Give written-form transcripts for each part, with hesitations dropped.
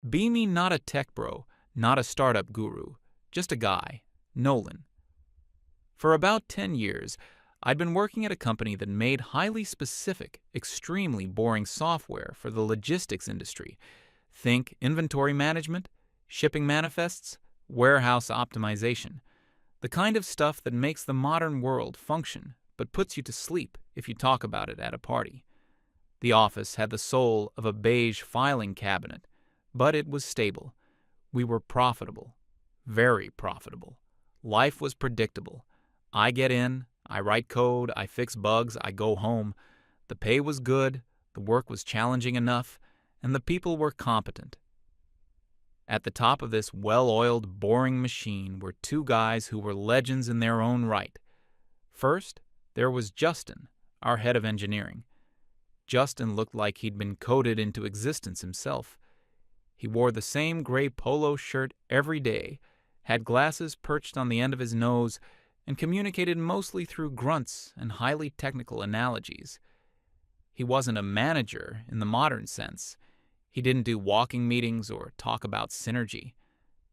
Be not a tech bro, not a startup guru, just a guy, Nolan. For about 10 years, I'd been working at a company that made highly specific, extremely boring software for the logistics industry. Think inventory management, shipping manifests, warehouse optimization. The kind of stuff that makes the modern world function, but puts you to sleep if you talk about it at a party. The office had the soul of a beige filing cabinet, but it was stable. We were profitable. Very profitable. Life was predictable. I get in, I write code, I fix bugs, I go home. The pay was good, the work was challenging enough, and the people were competent. At the top of this well-oiled, boring machine were two guys who were legends in their own right. First, there was Justin, our head of engineering. Justin looked like he'd been coded into existence himself. He wore the same gray polo shirt every day, had glasses perched on the end of his nose, and communicated mostly through grunts and highly technical analogies. He wasn't a manager in the modern sense. He didn't do walking meetings or talk about synergy.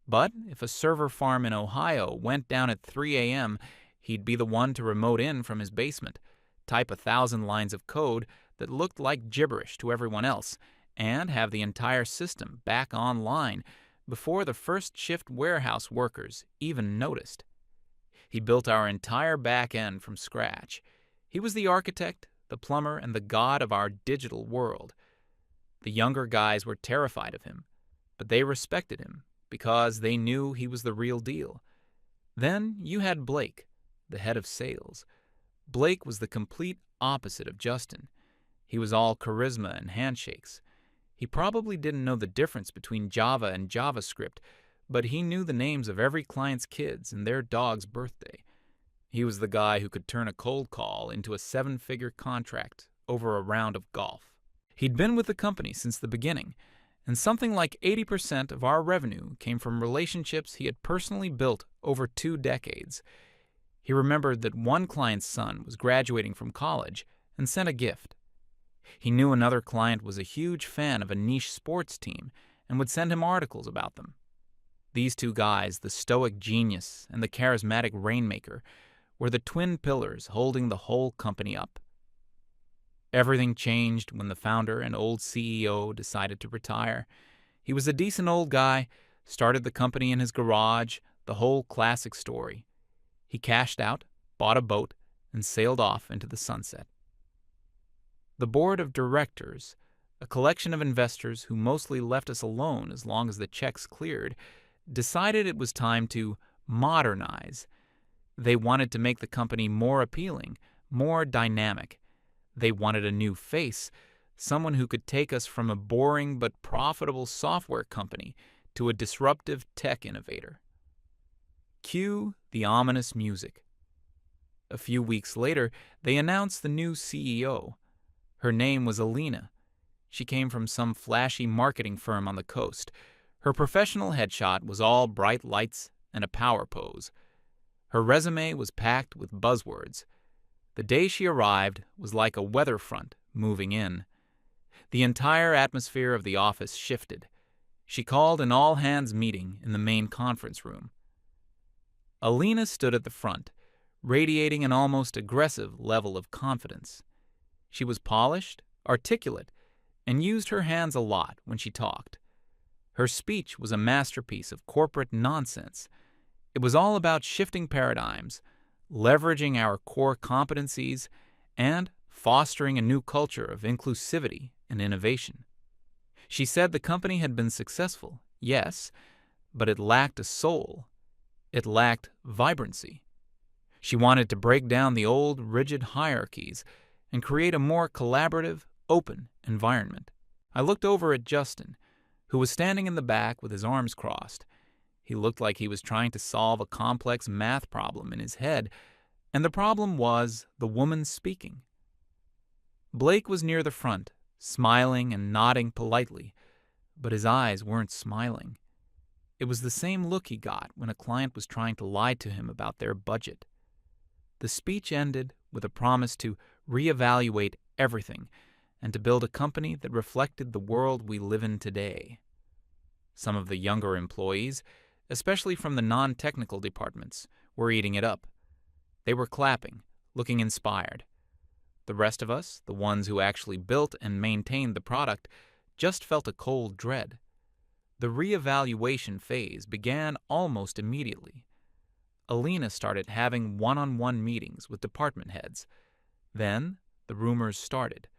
But if a server farm in Ohio went down at 3 a.m., he'd be the one to remote in from his basement, type 1,000 lines of code that looked like gibberish to everyone else, and have the entire system back online before the first shift warehouse workers even noticed. He built our entire back end from scratch. He was the architect, the plumber, and the god of our digital world. The younger guys were terrified of him, but they respected him because they knew he was the real deal. Then you had Blake, the head of sales. Blake was the complete opposite of Justin. He was all charisma and handshakes. He probably didn't know the difference between Java and JavaScript, but he knew the names of every client's kids and their dog's birthday. He was the guy who could turn a cold call into a 7-figure contract over a round of golf. He'd been with the company since the beginning, and something like 80% of our revenue came from relationships he had personally built over 2 decades. He remembered that one client's son was graduating from college and sent a gift. He knew another client was a huge fan of a niche sports team and would send him articles about them. These two guys, the stoic genius and the charismatic rainmaker, were the twin pillars holding the whole company up. Everything changed when the founder and old CEO decided to retire. He was a decent old guy, started the company in his garage, the whole classic story. He cashed out, bought a boat, and sailed off into the sunset. The board of directors, a collection of investors who mostly left us alone as long as the checks cleared, decided it was time to modernize. They wanted to make the company more appealing, more dynamic. They wanted a new face, someone who could take us from a boring but profitable software company to a disruptive tech innovator. Cue the ominous music. A few weeks later, they announced the new CEO. Her name was Alina. She came from some flashy marketing firm on the coast. Her professional headshot was all bright lights and a power pose. Her resume was packed with buzzwords. The day she arrived was like a weather front moving in. The entire atmosphere of the office shifted. She called an all-hands meeting in the main conference room. Alina stood at the front, radiating an almost aggressive level of confidence. She was polished, articulate, and used her hands a lot when she talked. Her speech was a masterpiece of corporate nonsense. It was all about shifting paradigms, leveraging our core competencies, and fostering a new culture of inclusivity and innovation. She said the company had been successful, yes, but it lacked a soul. It lacked vibrancy. She wanted to break down the old, rigid hierarchies and create a more collaborative, open environment. I looked over at Justin, who was standing in the back with his arms crossed. He looked like he was trying to solve a complex math problem in his head, and the problem was the woman speaking. Blake was near the front, smiling and nodding politely, but his eyes weren't smiling. It was the same look he got when a client was trying to lie to him about their budget. The speech ended with a promise to reevaluate everything and to build a company that reflected the world we live in today. Some of the younger employees, especially from the non-technical departments, were eating it up. They were clapping, looking inspired. The rest of us, the ones who actually built and maintained the product, just felt a cold dread. The reevaluation phase began almost immediately. Alina started having one-on-one meetings with department heads. Then, the rumors started.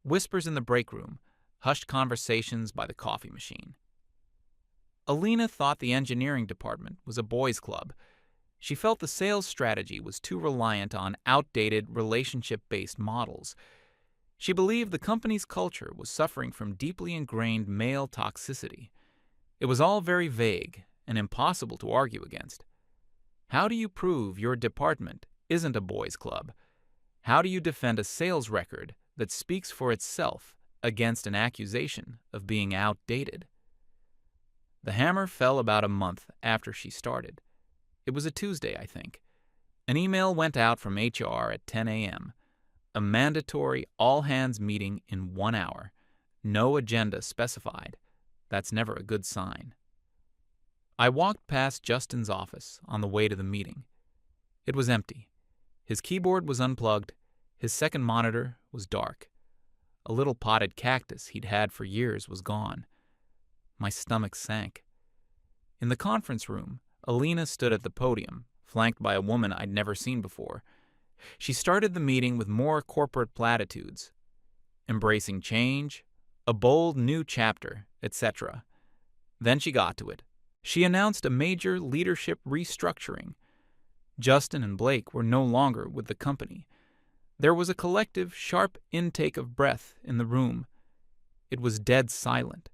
Whispers in the break room, hushed conversations by the coffee machine. Alina thought the engineering department was a boys' club. She felt the sales strategy was too reliant on outdated, relationship-based models. She believed the company's culture was suffering from deeply ingrained male toxicity. It was all very vague and impossible to argue against. How do you prove your department isn't a boys' club? How do you defend a sales record that speaks for itself against an accusation of being outdated? The hammer fell about a month after she started. It was a Tuesday, I think. An email went out from HR at 10 a.m. A mandatory all-hands meeting in 1 hour. No agenda specified. That's never a good sign. I walked past Justin's office on the way to the meeting. It was empty. His keyboard was unplugged. His second monitor was dark. A little potted cactus he'd had for years was gone. My stomach sank. In the conference room, Alina stood at the podium, flanked by a woman I'd never seen before. She started the meeting with more corporate platitudes. Embracing change, a bold new chapter, etc. Then she got to it. She announced a major leadership restructuring. Justin and Blake were no longer with the company. There was a collective, sharp intake of breath in the room. It was dead silent.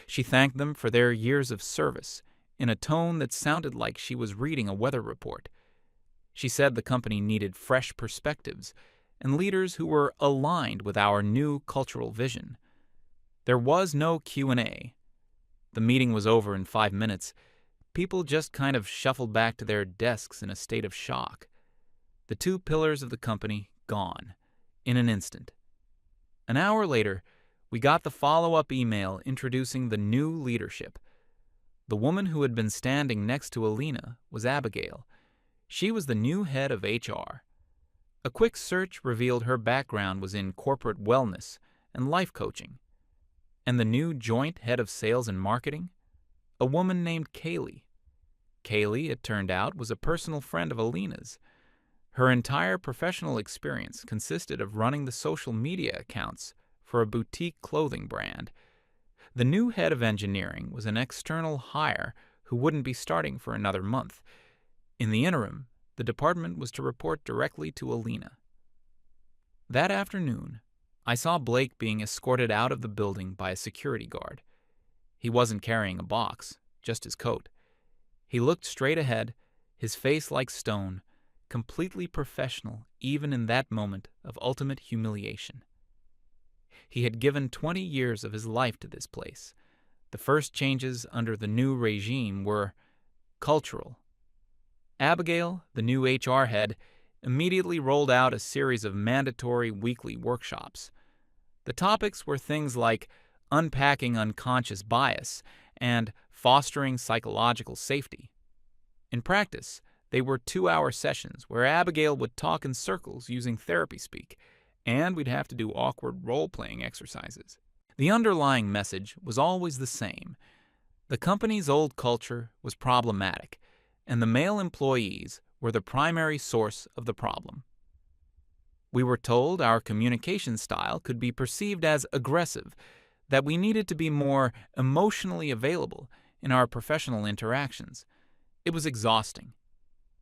She thanked them for their years of service in a tone that sounded like she was reading a weather report. She said the company needed fresh perspectives and leaders who were aligned with our new cultural vision. There was no Q&A. The meeting was over in 5 minutes. People just kind of shuffled back to their desks in a state of shock. The 2 pillars of the company gone, in an instant. An hour later, we got the follow-up email introducing the new leadership. The woman who had been standing next to Alina was Abigail. She was the new head of HR. A quick search revealed her background was in corporate wellness and life coaching. And the new joint head of sales and marketing? A woman named Kaylee. Kaylee, it turned out, was a personal friend of Alina's. Her entire professional experience consisted of running the social media accounts for a boutique clothing brand. The new head of engineering was an external hire who wouldn't be starting for another month. In the interim, the department was to report directly to Alina. That afternoon, I saw Blake being escorted out of the building by a security guard. He wasn't carrying a box, just his coat. He looked straight ahead, his face like stone, completely professional even in that moment of ultimate humiliation. He had given 20 years of his life to this place. The first changes under the new regime were cultural. Abigail, the new HR head, immediately rolled out a series of mandatory weekly workshops. The topics were things like unpacking unconscious bias and fostering psychological safety. In practice, they were 2-hour sessions where Abigail would talk in circles using therapy speak, and we'd have to do awkward role-playing exercises. The underlying message was always the same. The company's old culture was problematic, and the male employees were the primary source of the problem. We were told our communication style could be perceived as aggressive, that we needed to be more emotionally available in our professional interactions. It was exhausting.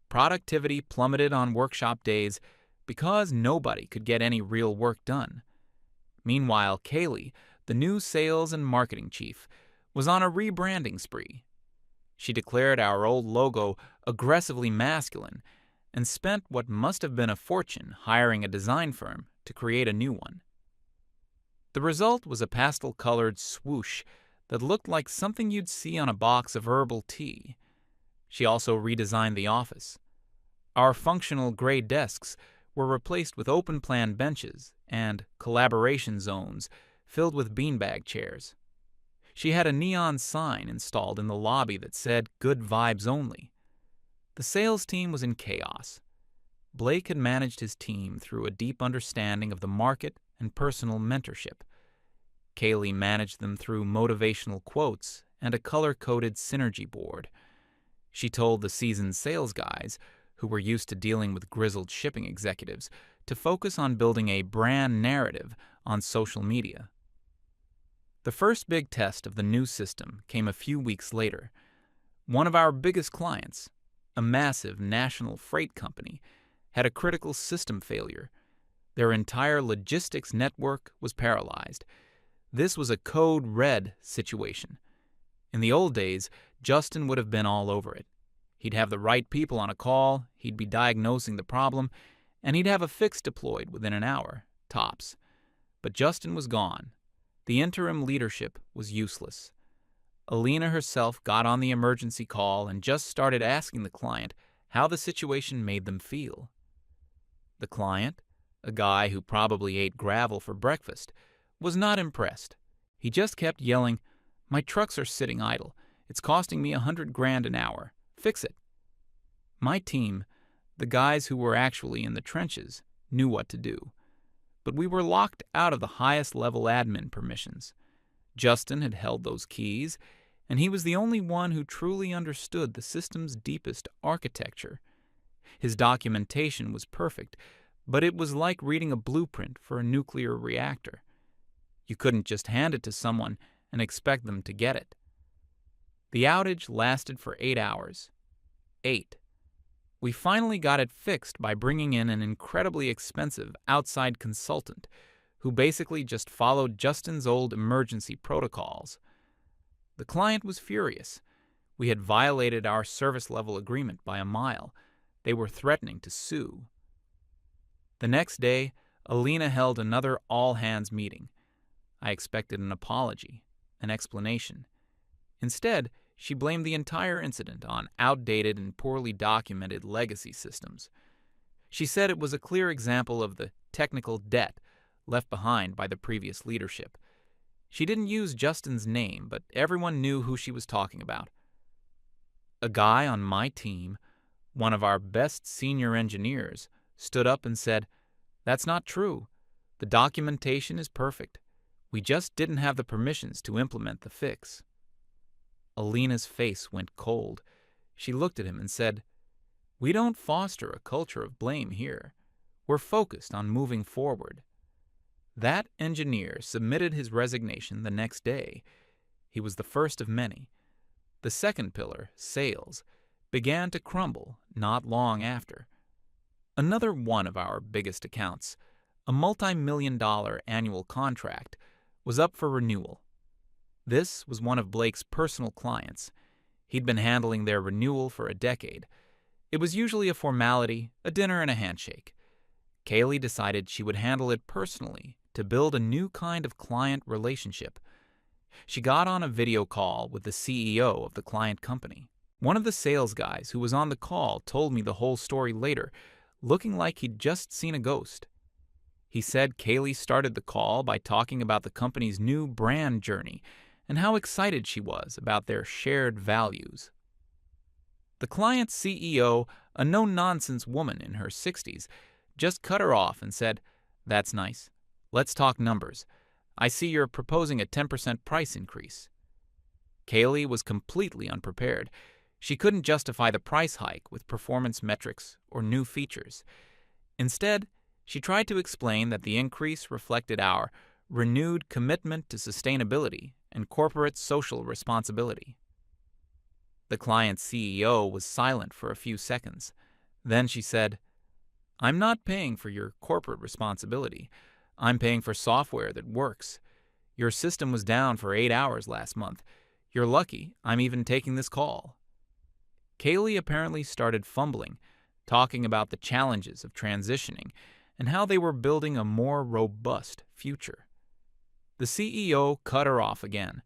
Productivity plummeted on workshop days because nobody could get any real work done. Meanwhile, Kaylee, the new sales and marketing chief, was on a rebranding spree. She declared our old logo aggressively masculine and spent what must have been a fortune hiring a design firm to create a new one. The result was a pastel-colored swoosh that looked like something you'd see on a box of herbal tea. She also redesigned the office. Our functional gray desks were replaced with open-plan benches and collaboration zones filled with beanbag chairs. She had a neon sign installed in the lobby that said "Good Vibes Only." The sales team was in chaos. Blake had managed his team through a deep understanding of the market and personal mentorship. Kaylee managed them through motivational quotes and a color-coded synergy board. She told the seasoned sales guys, who were used to dealing with grizzled shipping executives, to focus on building a brand narrative on social media. The first big test of the new system came a few weeks later. One of our biggest clients, a massive national freight company, had a critical system failure. Their entire logistics network was paralyzed. This was a code red situation. In the old days, Justin would have been all over it. He'd have the right people on a call, he'd be diagnosing the problem, and he'd have a fix deployed within an hour, tops. But Justin was gone. The interim leadership was useless. Alina herself got on the emergency call and just started asking the client how the situation made them feel. The client, a guy who probably ate gravel for breakfast, was not impressed. He just kept yelling, "My trucks are sitting idle. It's costing me $100,000 an hour. Fix it." My team, the guys who were actually in the trenches, knew what to do. But we were locked out of the highest level admin permissions. Justin had held those keys, and he was the only one who truly understood the system's deepest architecture. His documentation was perfect, but it was like reading a blueprint for a nuclear reactor. You couldn't just hand it to someone and expect them to get it. The outage lasted for 8 hours. 8. We finally got it fixed by bringing in an incredibly expensive outside consultant who basically just followed Justin's old emergency protocols. The client was furious. We had violated our service level agreement by a mile. They were threatening to sue. The next day, Alina held another all-hands meeting. I expected an apology, an explanation. Instead, she blamed the entire incident on outdated and poorly documented legacy systems. She said it was a clear example of the technical debt left behind by the previous leadership. She didn't use Justin's name, but everyone knew who she was talking about. A guy on my team, one of our best senior engineers, stood up and said, "That's not true. The documentation is perfect. We just didn't have the permissions to implement the fix." Alina's face went cold. She looked at him and said, "We don't foster a culture of blame here. We're focused on moving forward." That engineer submitted his resignation the next day. He was the first of many. The second pillar, sales, began to crumble not long after. Another one of our biggest accounts, a multi-million-dollar annual contract, was up for renewal. This was one of Blake's personal clients. He'd been handling their renewal for a decade. It was usually a formality, a dinner and a handshake. Kaylee decided she would handle it personally to build a new kind of client relationship. She got on a video call with the CEO of the client company. One of the sales guys who was on the call told me the whole story later, looking like he'd just seen a ghost. He said Kaylee started the call by talking about the company's new brand journey and how excited she was about their shared values. The client's CEO, a no-nonsense woman in her 60s, just cut her off and said, "That's nice. Let's talk numbers. I see you're proposing a 10% price increase." Kaylee was completely unprepared. She couldn't justify the price hike with performance metrics or new features. Instead, she tried to explain that the increase reflected our renewed commitment to sustainability and corporate social responsibility. The client's CEO was silent for a few seconds. Then she said, "I'm not paying for your corporate responsibility. I'm paying for software that works. Your system was down for 8 hours last month. You're lucky I'm even taking this call." Kaylee apparently started fumbling, talking about the challenges of transitioning and how they were building a more robust future. The CEO cut her off again.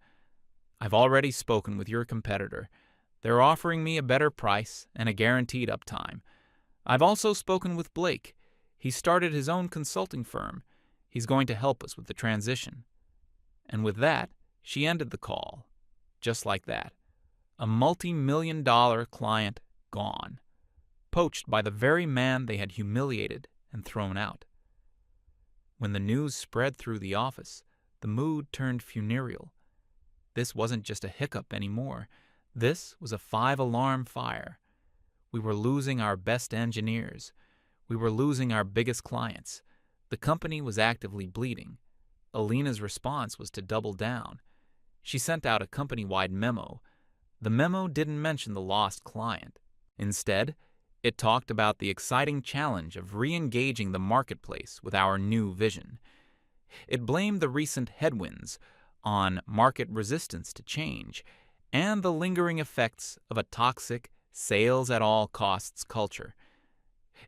"I've already spoken with your competitor. They're offering me a better price and a guaranteed uptime. I've also spoken with Blake. He started his own consulting firm. He's going to help us with the transition." And with that, She ended the call, just like that. A multi-million-dollar client gone, poached by the very man they had humiliated and thrown out. When the news spread through the office, the mood turned funereal. This wasn't just a hiccup anymore. This was a 5-alarm fire. We were losing our best engineers. We were losing our biggest clients. The company was actively bleeding. Alina's response was to double down. She sent out a company-wide memo. The memo didn't mention the lost client. Instead, it talked about the exciting challenge of re-engaging the marketplace with our new vision. It blamed the recent headwinds on market resistance to change and the lingering effects of a toxic, sales-at-all-costs culture.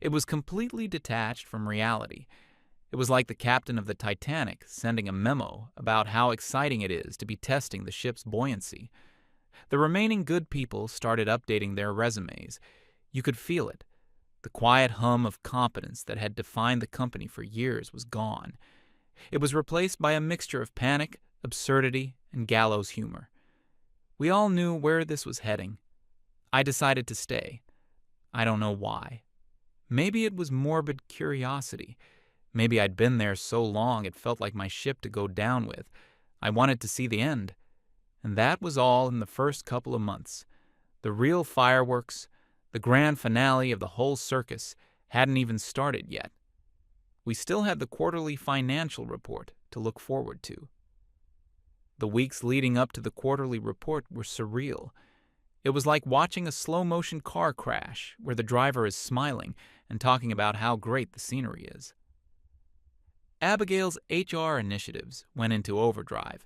It was completely detached from reality. It was like the captain of the Titanic sending a memo about how exciting it is to be testing the ship's buoyancy. The remaining good people started updating their resumes. You could feel it. The quiet hum of competence that had defined the company for years was gone. It was replaced by a mixture of panic, absurdity, and gallows humor. We all knew where this was heading. I decided to stay. I don't know why. Maybe it was morbid curiosity. Maybe I'd been there so long it felt like my ship to go down with. I wanted to see the end. And that was all in the first couple of months. The real fireworks, the grand finale of the whole circus, hadn't even started yet. We still had the quarterly financial report to look forward to. The weeks leading up to the quarterly report were surreal. It was like watching a slow-motion car crash where the driver is smiling and talking about how great the scenery is. Abigail's HR initiatives went into overdrive.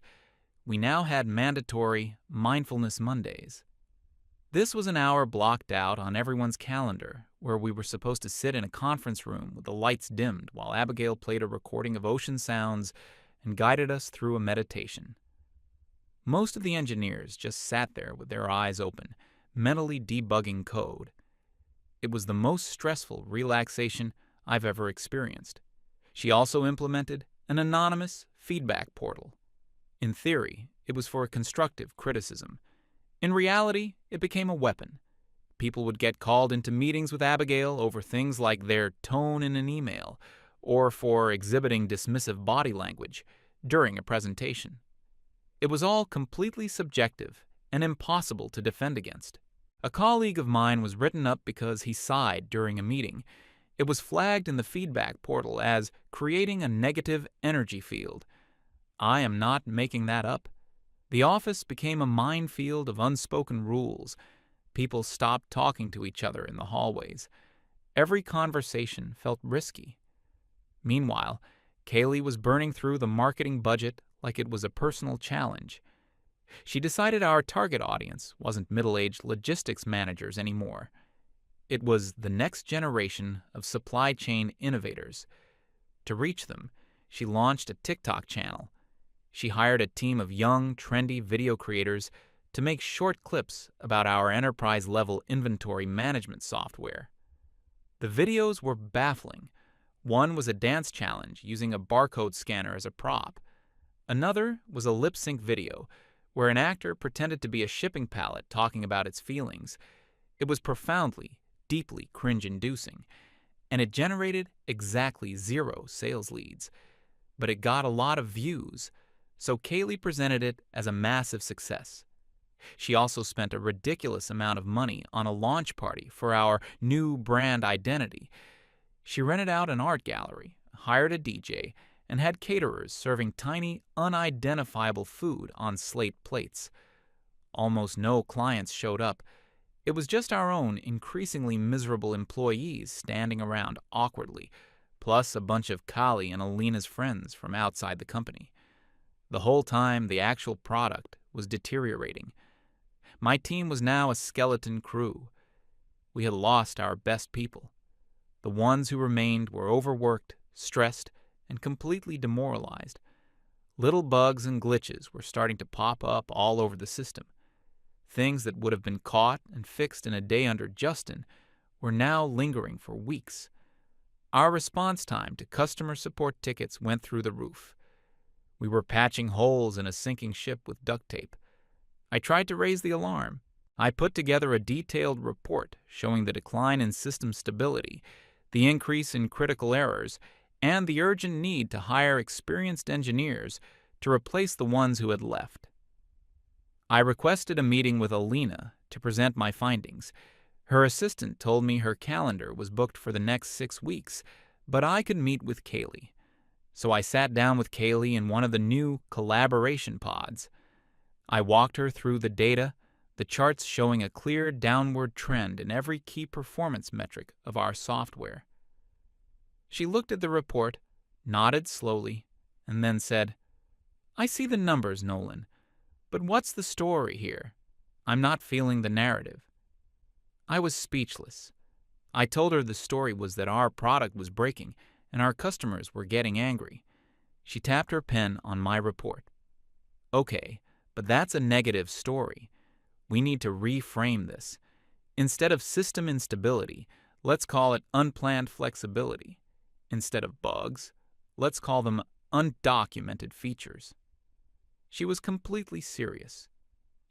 We now had mandatory Mindfulness Mondays. This was an hour blocked out on everyone's calendar where we were supposed to sit in a conference room with the lights dimmed while Abigail played a recording of ocean sounds and guided us through a meditation. Most of the engineers just sat there with their eyes open, mentally debugging code. It was the most stressful relaxation I've ever experienced. She also implemented an anonymous feedback portal. In theory, it was for constructive criticism. In reality, it became a weapon. People would get called into meetings with Abigail over things like their tone in an email or for exhibiting dismissive body language during a presentation. It was all completely subjective and impossible to defend against. A colleague of mine was written up because he sighed during a meeting. It was flagged in the feedback portal as creating a negative energy field. I am not making that up. The office became a minefield of unspoken rules. People stopped talking to each other in the hallways. Every conversation felt risky. Meanwhile, Kaylee was burning through the marketing budget like it was a personal challenge. She decided our target audience wasn't middle-aged logistics managers anymore. It was the next generation of supply chain innovators. To reach them, she launched a TikTok channel. She hired a team of young, trendy video creators to make short clips about our enterprise-level inventory management software. The videos were baffling. One was a dance challenge using a barcode scanner as a prop. Another was a lip-sync video where an actor pretended to be a shipping pallet talking about its feelings. It was profoundly, deeply cringe-inducing, and it generated exactly 0 sales leads. But it got a lot of views, so Kaylee presented it as a massive success. She also spent a ridiculous amount of money on a launch party for our new brand identity. She rented out an art gallery, hired a DJ, and had caterers serving tiny, unidentifiable food on slate plates. Almost no clients showed up. It was just our own increasingly miserable employees standing around awkwardly, plus a bunch of Kali and Alina's friends from outside the company. The whole time, the actual product was deteriorating. My team was now a skeleton crew. We had lost our best people. The ones who remained were overworked, stressed, and completely demoralized. Little bugs and glitches were starting to pop up all over the system. Things that would have been caught and fixed in a day under Justin were now lingering for weeks. Our response time to customer support tickets went through the roof. We were patching holes in a sinking ship with duct tape. I tried to raise the alarm. I put together a detailed report showing the decline in system stability, the increase in critical errors, and the urgent need to hire experienced engineers to replace the ones who had left. I requested a meeting with Alina to present my findings. Her assistant told me her calendar was booked for the next 6 weeks, but I could meet with Kaylee. So I sat down with Kaylee in one of the new collaboration pods. I walked her through the data, the charts showing a clear downward trend in every key performance metric of our software. She looked at the report, nodded slowly, and then said, "I see the numbers, Nolan, but what's the story here? I'm not feeling the narrative." I was speechless. I told her the story was that our product was breaking and our customers were getting angry. She tapped her pen on my report. "Okay, but that's a negative story. We need to reframe this. Instead of system instability, let's call it unplanned flexibility. Instead of bugs, let's call them undocumented features." She was completely serious.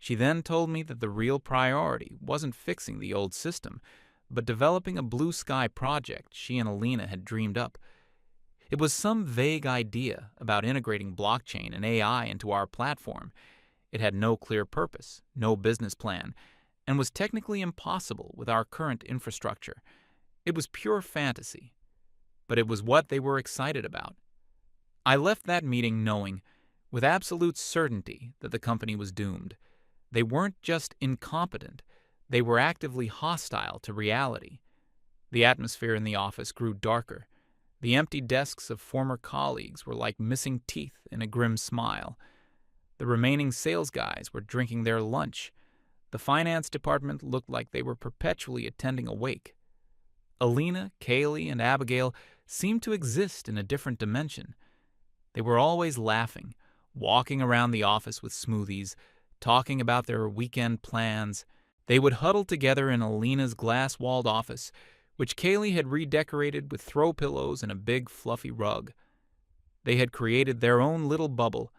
She then told me that the real priority wasn't fixing the old system, but developing a blue sky project she and Alina had dreamed up. It was some vague idea about integrating blockchain and AI into our platform. It had no clear purpose, no business plan, and was technically impossible with our current infrastructure. It was pure fantasy, but it was what they were excited about. I left that meeting knowing, with absolute certainty, that the company was doomed. They weren't just incompetent, they were actively hostile to reality. The atmosphere in the office grew darker. The empty desks of former colleagues were like missing teeth in a grim smile. The remaining sales guys were drinking their lunch. The finance department looked like they were perpetually attending a wake. Alina, Kaylee, and Abigail seemed to exist in a different dimension. They were always laughing, walking around the office with smoothies, talking about their weekend plans. They would huddle together in Alina's glass-walled office, which Kaylee had redecorated with throw pillows and a big fluffy rug. They had created their own little bubble,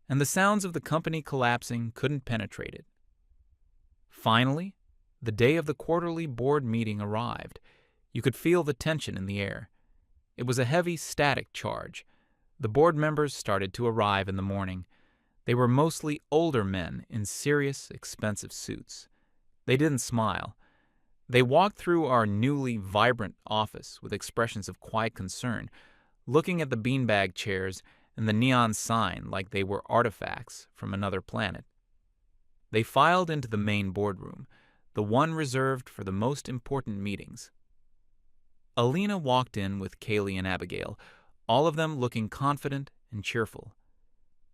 and the sounds of the company collapsing couldn't penetrate it. Finally, the day of the quarterly board meeting arrived. You could feel the tension in the air. It was a heavy, static charge. The board members started to arrive in the morning. They were mostly older men in serious, expensive suits. They didn't smile. They walked through our newly vibrant office with expressions of quiet concern, looking at the beanbag chairs and the neon sign like they were artifacts from another planet. They filed into the main boardroom, the one reserved for the most important meetings. Alina walked in with Kaylee and Abigail, all of them looking confident and cheerful.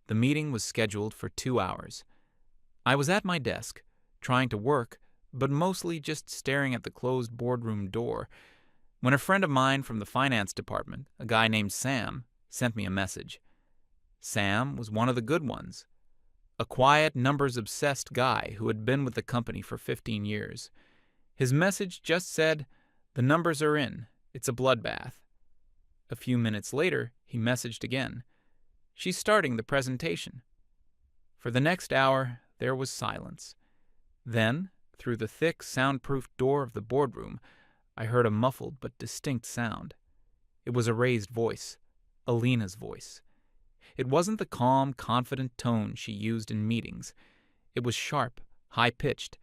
The meeting was scheduled for 2 hours. I was at my desk, trying to work, but mostly just staring at the closed boardroom door, when a friend of mine from the finance department, a guy named Sam, sent me a message. Sam was one of the good ones, a quiet, numbers-obsessed guy who had been with the company for 15 years. His message just said, "The numbers are in. It's a bloodbath." A few minutes later, he messaged again. "She's starting the presentation." For the next hour, there was silence. Then, through the thick, soundproof door of the boardroom, I heard a muffled but distinct sound. It was a raised voice, Alina's voice. It wasn't the calm, confident tone she used in meetings. It was sharp, high-pitched.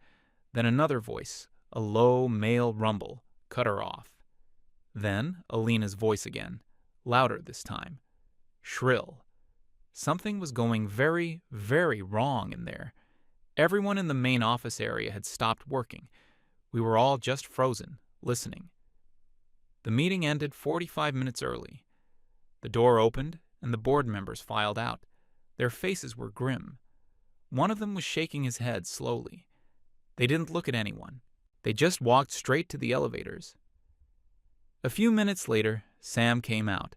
Then another voice, a low male rumble, cut her off. Then Alina's voice again, louder this time, shrill. Something was going very, very wrong in there. Everyone in the main office area had stopped working. We were all just frozen, listening. The meeting ended 45 minutes early. The door opened, and the board members filed out. Their faces were grim. One of them was shaking his head slowly. They didn't look at anyone. They just walked straight to the elevators. A few minutes later, Sam came out.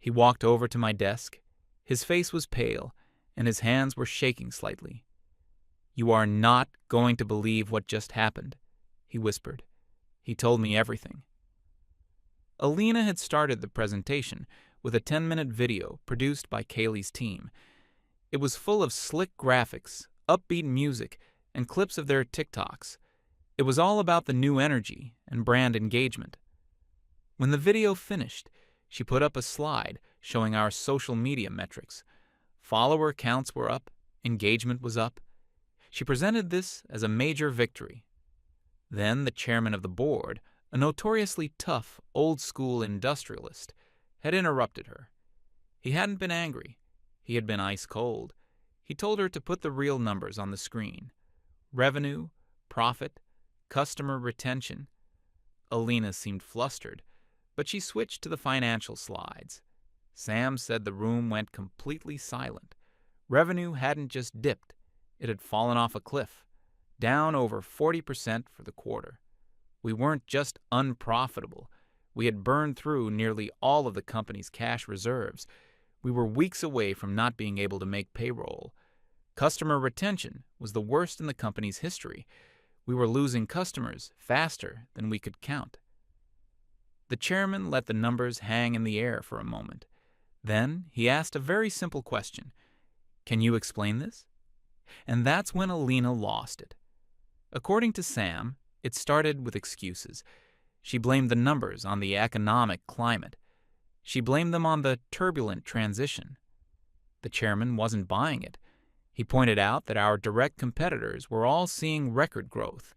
He walked over to my desk. His face was pale, and his hands were shaking slightly. "You are not going to believe what just happened," he whispered. He told me everything. Alina had started the presentation, with a 10-minute video produced by Kaylee's team. It was full of slick graphics, upbeat music, and clips of their TikToks. It was all about the new energy and brand engagement. When the video finished, she put up a slide showing our social media metrics. Follower counts were up, engagement was up. She presented this as a major victory. Then the chairman of the board, a notoriously tough, old-school industrialist, had interrupted her. He hadn't been angry. He had been ice cold. He told her to put the real numbers on the screen. Revenue, profit, customer retention. Alina seemed flustered, but she switched to the financial slides. Sam said the room went completely silent. Revenue hadn't just dipped. It had fallen off a cliff, down over 40% for the quarter. We weren't just unprofitable. We had burned through nearly all of the company's cash reserves. We were weeks away from not being able to make payroll. Customer retention was the worst in the company's history. We were losing customers faster than we could count. The chairman let the numbers hang in the air for a moment. Then he asked a very simple question. "Can you explain this?" And that's when Alina lost it. According to Sam, it started with excuses. She blamed the numbers on the economic climate. She blamed them on the turbulent transition. The chairman wasn't buying it. He pointed out that our direct competitors were all seeing record growth.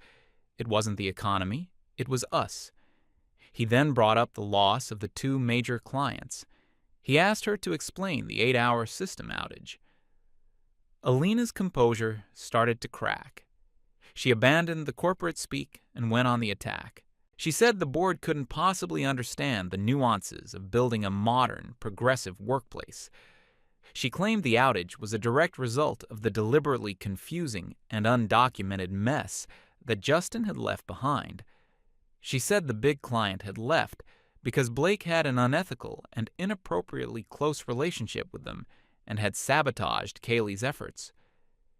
It wasn't the economy, it was us. He then brought up the loss of the 2 major clients. He asked her to explain the 8-hour system outage. Alina's composure started to crack. She abandoned the corporate speak and went on the attack. She said the board couldn't possibly understand the nuances of building a modern, progressive workplace. She claimed the outage was a direct result of the deliberately confusing and undocumented mess that Justin had left behind. She said the big client had left because Blake had an unethical and inappropriately close relationship with them and had sabotaged Kaylee's efforts.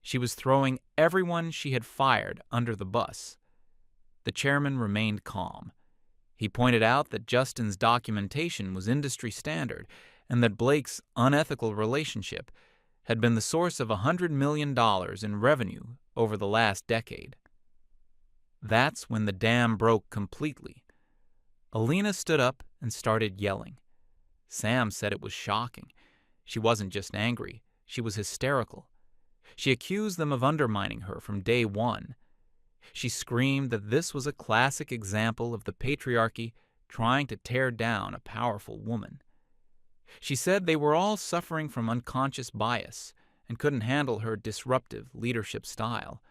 She was throwing everyone she had fired under the bus. The chairman remained calm. He pointed out that Justin's documentation was industry standard and that Blake's unethical relationship had been the source of $100 million in revenue over the last decade. That's when the dam broke completely. Alina stood up and started yelling. Sam said it was shocking. She wasn't just angry, she was hysterical. She accused them of undermining her from day one. She screamed that this was a classic example of the patriarchy trying to tear down a powerful woman. She said they were all suffering from unconscious bias and couldn't handle her disruptive leadership style.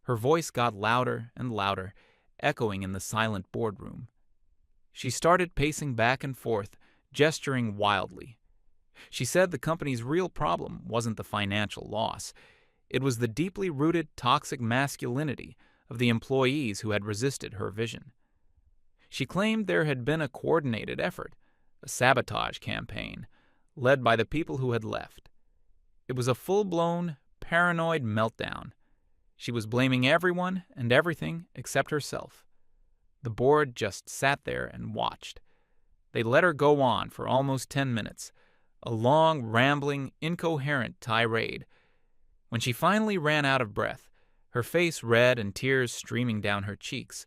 Her voice got louder and louder, echoing in the silent boardroom. She started pacing back and forth, gesturing wildly. She said the company's real problem wasn't the financial loss. It was the deeply rooted toxic masculinity of the employees who had resisted her vision. She claimed there had been a coordinated effort, a sabotage campaign, led by the people who had left. It was a full-blown, paranoid meltdown. She was blaming everyone and everything except herself. The board just sat there and watched. They let her go on for almost 10 minutes, a long, rambling, incoherent tirade. When she finally ran out of breath, her face red and tears streaming down her cheeks,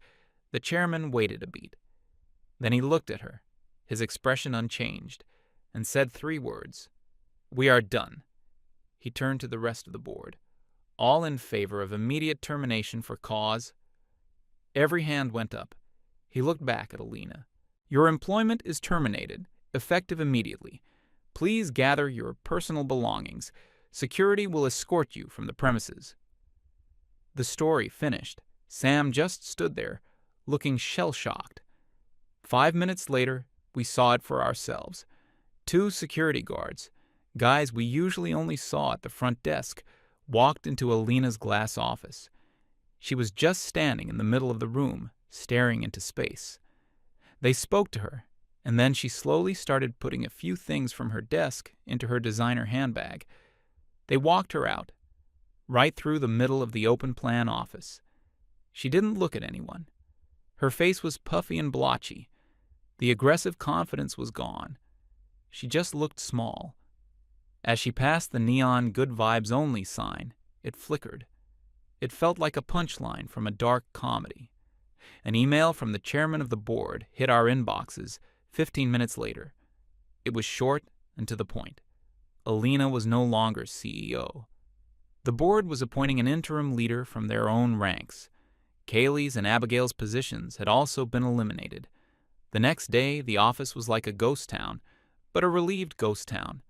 the chairman waited a beat. Then he looked at her, his expression unchanged, and said 3 words. "We are done." He turned to the rest of the board, all in favor of immediate termination for cause. Every hand went up. He looked back at Alina. "Your employment is terminated, effective immediately. Please gather your personal belongings. Security will escort you from the premises." The story finished. Sam just stood there, looking shell-shocked. 5 minutes later, we saw it for ourselves. 2 security guards, guys we usually only saw at the front desk, walked into Alina's glass office. She was just standing in the middle of the room, staring into space. They spoke to her, and then she slowly started putting a few things from her desk into her designer handbag. They walked her out, right through the middle of the open-plan office. She didn't look at anyone. Her face was puffy and blotchy. The aggressive confidence was gone. She just looked small. As she passed the neon "Good Vibes Only" sign, it flickered. It felt like a punchline from a dark comedy. An email from the chairman of the board hit our inboxes 15 minutes later. It was short and to the point. Alina was no longer CEO. The board was appointing an interim leader from their own ranks. Kaylee's and Abigail's positions had also been eliminated. The next day, the office was like a ghost town, but a relieved ghost town.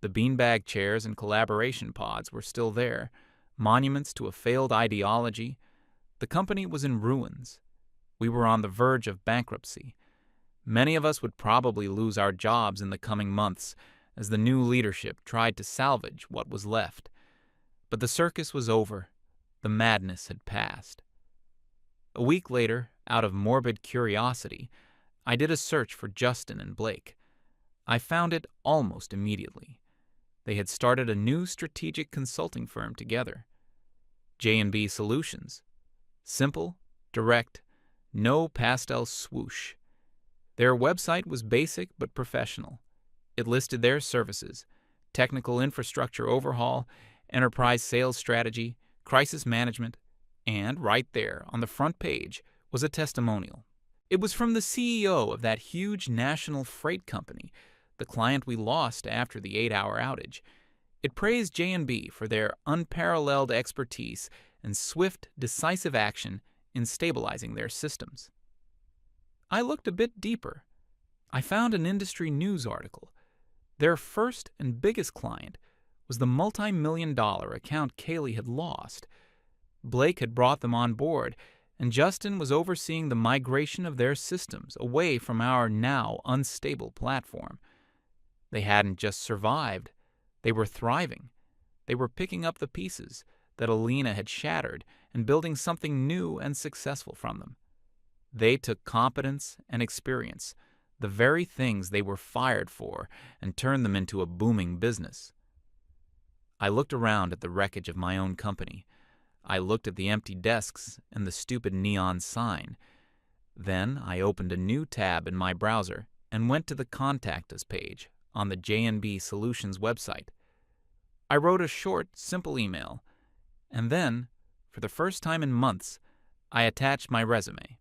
The beanbag chairs and collaboration pods were still there, monuments to a failed ideology. The company was in ruins. We were on the verge of bankruptcy. Many of us would probably lose our jobs in the coming months as the new leadership tried to salvage what was left. But the circus was over. The madness had passed. A week later, out of morbid curiosity, I did a search for Justin and Blake. I found it almost immediately. They had started a new strategic consulting firm together. J&B Solutions. Simple, direct, no pastel swoosh. Their website was basic but professional. It listed their services: technical infrastructure overhaul, enterprise sales strategy, crisis management, and right there on the front page was a testimonial. It was from the CEO of that huge national freight company, the client we lost after the 8-hour outage. It praised J&B for their unparalleled expertise and swift, decisive action in stabilizing their systems. I looked a bit deeper. I found an industry news article. Their first and biggest client was the multi-million-dollar account Kaylee had lost. Blake had brought them on board, and Justin was overseeing the migration of their systems away from our now unstable platform. They hadn't just survived. They were thriving. They were picking up the pieces that Alina had shattered and building something new and successful from them. They took competence and experience, the very things they were fired for, and turned them into a booming business. I looked around at the wreckage of my own company. I looked at the empty desks and the stupid neon sign. Then I opened a new tab in my browser and went to the Contact Us page on the J&B Solutions website. I wrote a short, simple email, and then, for the first time in months, I attached my resume.